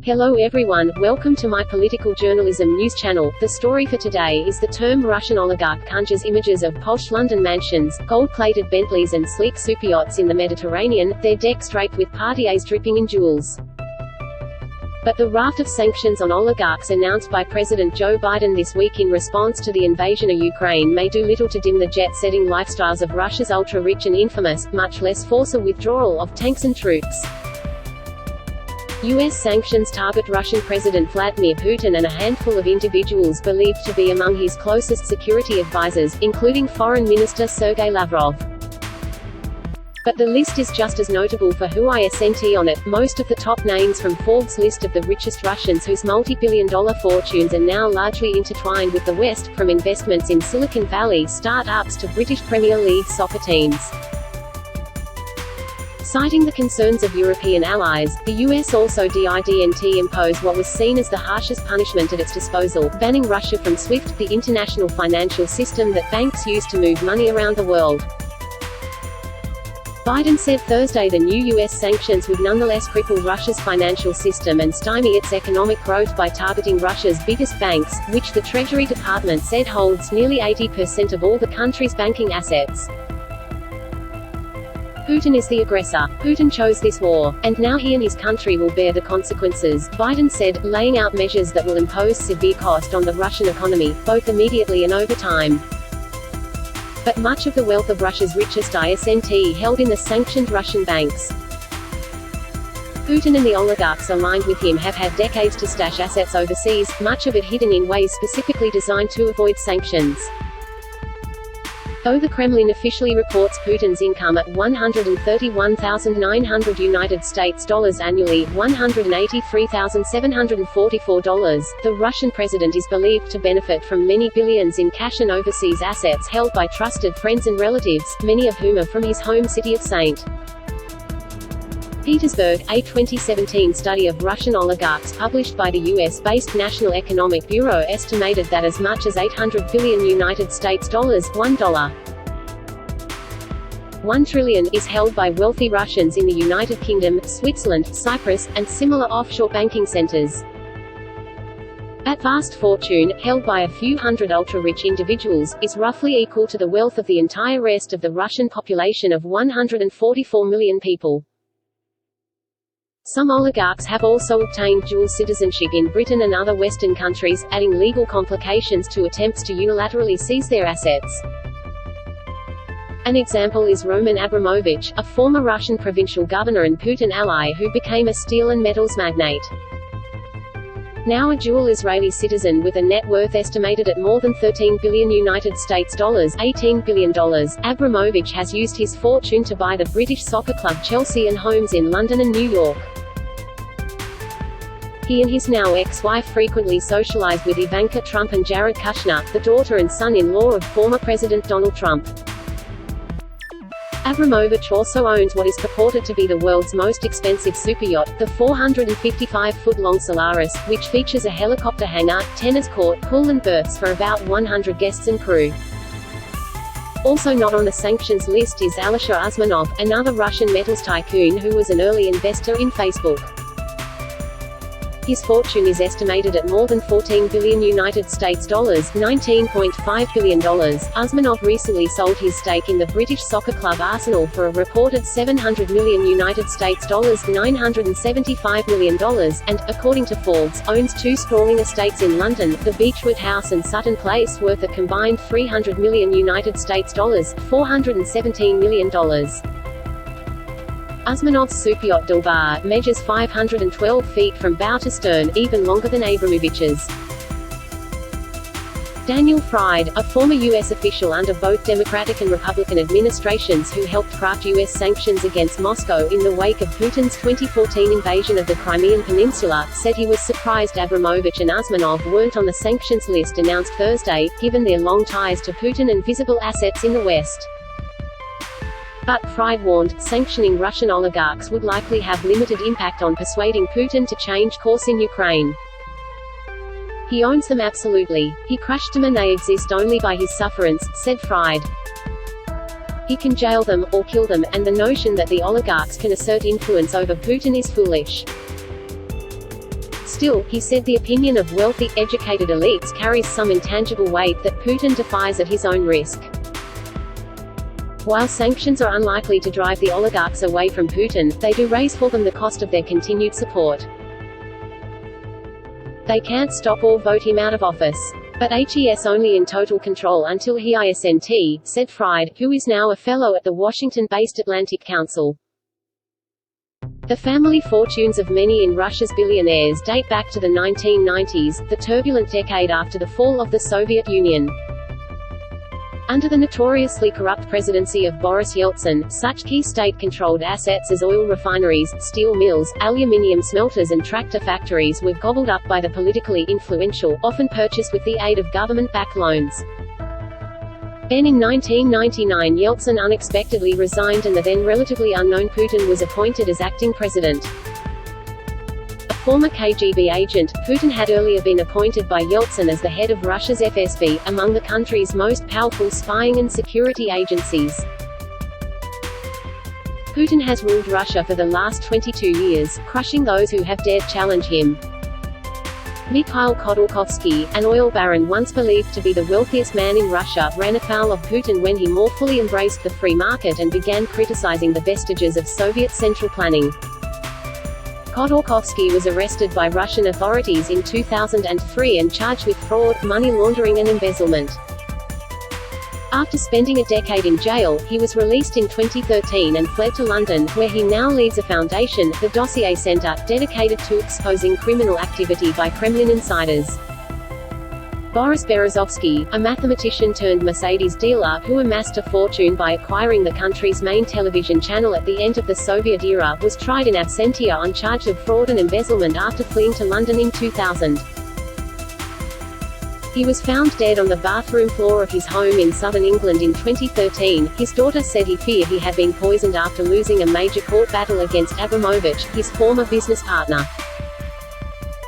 Hello everyone, welcome to my political journalism news channel. The story for today is the term Russian oligarch conjures images of posh London mansions, gold-plated Bentleys and sleek superyachts in the Mediterranean, their decks draped with partiers dripping in jewels. But the raft of sanctions on oligarchs announced by President Joe Biden this week in response to the invasion of Ukraine may do little to dim the jet-setting lifestyles of Russia's ultra-rich and infamous, much less force a withdrawal of tanks and troops. U.S. sanctions target Russian President Vladimir Putin and a handful of individuals believed to be among his closest security advisors, including Foreign Minister Sergei Lavrov. But the list is just as notable for who isn't on it. Most of the top names from Forbes' list of the richest Russians whose multi-billion-dollar fortunes are now largely intertwined with the West, from investments in Silicon Valley startups to British Premier League soccer teams. Citing the concerns of European allies, the US also didn't impose what was seen as the harshest punishment at its disposal, banning Russia from SWIFT, the international financial system that banks use to move money around the world. Biden said Thursday the new U.S. sanctions would nonetheless cripple Russia's financial system and stymie its economic growth by targeting Russia's biggest banks, which the Treasury Department said holds nearly 80% of all the country's banking assets. Putin is the aggressor. Putin chose this war, and now he and his country will bear the consequences, Biden said, laying out measures that will impose severe cost on the Russian economy, both immediately and over time. But much of the wealth of Russia's richest isn't held in the sanctioned Russian banks. Putin and the oligarchs aligned with him have had decades to stash assets overseas, much of it hidden in ways specifically designed to avoid sanctions. Though the Kremlin officially reports Putin's income at $131,900 United States dollars annually, $183,744, the Russian president is believed to benefit from many billions in cash and overseas assets held by trusted friends and relatives, many of whom are from his home city of St. Petersburg. A 2017 study of Russian oligarchs published by the US-based National Economic Bureau estimated that as much as $800 billion United States dollars, $1 trillion, is held by wealthy Russians in the United Kingdom, Switzerland, Cyprus, and similar offshore banking centers. That vast fortune, held by a few hundred ultra-rich individuals, is roughly equal to the wealth of the entire rest of the Russian population of 144 million people. Some oligarchs have also obtained dual citizenship in Britain and other Western countries, adding legal complications to attempts to unilaterally seize their assets. An example is Roman Abramovich, a former Russian provincial governor and Putin ally who became a steel and metals magnate. Now a dual Israeli citizen with a net worth estimated at more than $13 billion United States dollars, $18 billion, Abramovich has used his fortune to buy the British soccer club Chelsea and homes in London and New York. He and his now ex-wife frequently socialized with Ivanka Trump and Jared Kushner, the daughter and son-in-law of former President Donald Trump. Abramovich also owns what is purported to be the world's most expensive superyacht, the 455-foot-long Solaris, which features a helicopter hangar, tennis court, pool and berths for about 100 guests and crew. Also not on the sanctions list is Alisher Usmanov, another Russian metals tycoon who was an early investor in Facebook. His fortune is estimated at more than $14 billion United States dollars, $19.5 billion. Usmanov recently sold his stake in the British soccer club Arsenal for a reported $700 million United States dollars, $975 million, and, according to Forbes, owns two sprawling estates in London, the Beechwood House and Sutton Place, worth a combined $300 million United States dollars, $417 million. Usmanov's superyacht Dilbar measures 512 feet from bow to stern, even longer than Abramovich's. Daniel Fried, a former U.S. official under both Democratic and Republican administrations who helped craft U.S. sanctions against Moscow in the wake of Putin's 2014 invasion of the Crimean Peninsula, said he was surprised Abramovich and Usmanov weren't on the sanctions list announced Thursday, given their long ties to Putin and visible assets in the West. But, Fried warned, sanctioning Russian oligarchs would likely have limited impact on persuading Putin to change course in Ukraine. He owns them absolutely. He crushed them and they exist only by his sufferance, said Fried. He can jail them, or kill them, and the notion that the oligarchs can assert influence over Putin is foolish. Still, he said the opinion of wealthy, educated elites carries some intangible weight that Putin defies at his own risk. While sanctions are unlikely to drive the oligarchs away from Putin, they do raise for them the cost of their continued support. They can't stop or vote him out of office. But he's only in total control until he isn't, said Fried, who is now a fellow at the Washington-based Atlantic Council. The family fortunes of many in Russia's billionaires date back to the 1990s, the turbulent decade after the fall of the Soviet Union. Under the notoriously corrupt presidency of Boris Yeltsin, such key state-controlled assets as oil refineries, steel mills, aluminium smelters and tractor factories were gobbled up by the politically influential, often purchased with the aid of government-backed loans. Then in 1999 Yeltsin unexpectedly resigned and the then relatively unknown Putin was appointed as acting president. A former KGB agent, Putin had earlier been appointed by Yeltsin as the head of Russia's FSB, among the country's most powerful spying and security agencies. Putin has ruled Russia for the last 22 years, crushing those who have dared challenge him. Mikhail Khodorkovsky, an oil baron once believed to be the wealthiest man in Russia, ran afoul of Putin when he more fully embraced the free market and began criticizing the vestiges of Soviet central planning. Khodorkovsky was arrested by Russian authorities in 2003 and charged with fraud, money laundering and embezzlement. After spending a decade in jail, he was released in 2013 and fled to London, where he now leads a foundation, the Dossier Center, dedicated to exposing criminal activity by Kremlin insiders. Boris Berezovsky, a mathematician-turned-Mercedes dealer, who amassed a fortune by acquiring the country's main television channel at the end of the Soviet era, was tried in absentia on charge of fraud and embezzlement after fleeing to London in 2000. He was found dead on the bathroom floor of his home in southern England in 2013. His daughter said he feared he had been poisoned after losing a major court battle against Abramovich, his former business partner.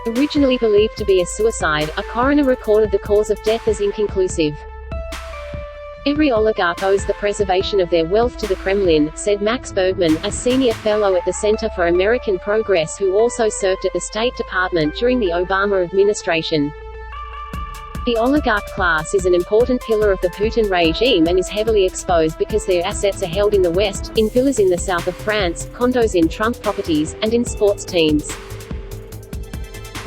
Originally believed to be a suicide, a coroner recorded the cause of death as inconclusive. Every oligarch owes the preservation of their wealth to the Kremlin, said Max Bergman, a senior fellow at the Center for American Progress who also served at the State Department during the Obama administration. The oligarch class is an important pillar of the Putin regime and is heavily exposed because their assets are held in the West, in villas in the south of France, condos in Trump properties, and in sports teams.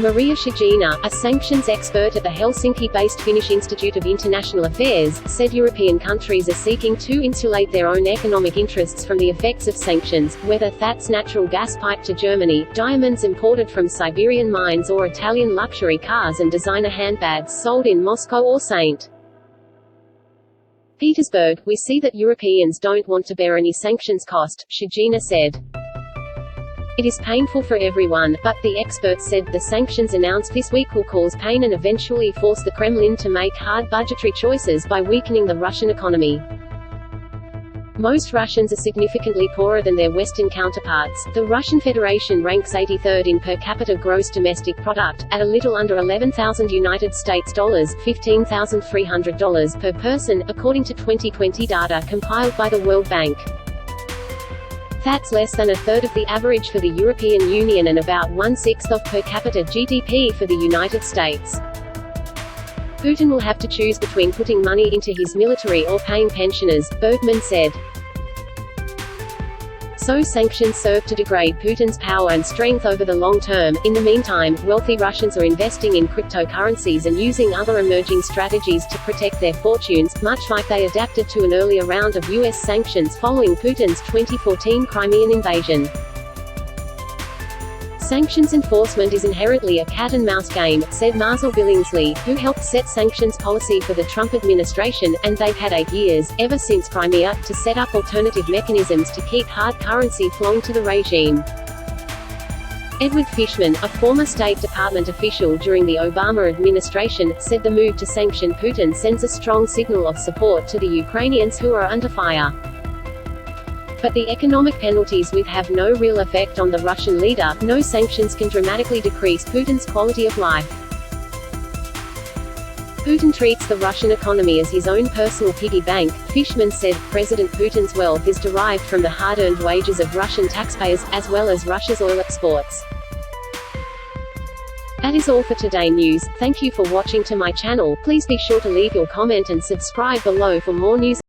Maria Shigina, a sanctions expert at the Helsinki-based Finnish Institute of International Affairs, said European countries are seeking to insulate their own economic interests from the effects of sanctions, whether that's natural gas pipe to Germany, diamonds imported from Siberian mines or Italian luxury cars and designer handbags sold in Moscow or St. Petersburg. We see that Europeans don't want to bear any sanctions cost, Shigina said. It is painful for everyone, but, the expert said, the sanctions announced this week will cause pain and eventually force the Kremlin to make hard budgetary choices by weakening the Russian economy. Most Russians are significantly poorer than their Western counterparts. The Russian Federation ranks 83rd in per capita gross domestic product, at a little under $11,000 United States dollars, $15,300 per person, according to 2020 data compiled by the World Bank. That's less than a third of the average for the European Union and about 1/6 of per capita GDP for the United States. Putin will have to choose between putting money into his military or paying pensioners, Bergman said. So sanctions serve to degrade Putin's power and strength over the long term. In the meantime, wealthy Russians are investing in cryptocurrencies and using other emerging strategies to protect their fortunes, much like they adapted to an earlier round of U.S. sanctions following Putin's 2014 Crimean invasion. Sanctions enforcement is inherently a cat-and-mouse game, said Marcel Billingsley, who helped set sanctions policy for the Trump administration, and they've had 8 years, ever since Crimea, to set up alternative mechanisms to keep hard currency flowing to the regime. Edward Fishman, a former State Department official during the Obama administration, said the move to sanction Putin sends a strong signal of support to the Ukrainians who are under fire. But the economic penalties will have no real effect on the Russian leader. No sanctions can dramatically decrease Putin's quality of life. Putin treats the Russian economy as his own personal piggy bank, Fishman said. President Putin's wealth is derived from the hard-earned wages of Russian taxpayers, as well as Russia's oil exports. That is all for today news. Thank you for watching to my channel. Please be sure to leave your comment and subscribe below for more news.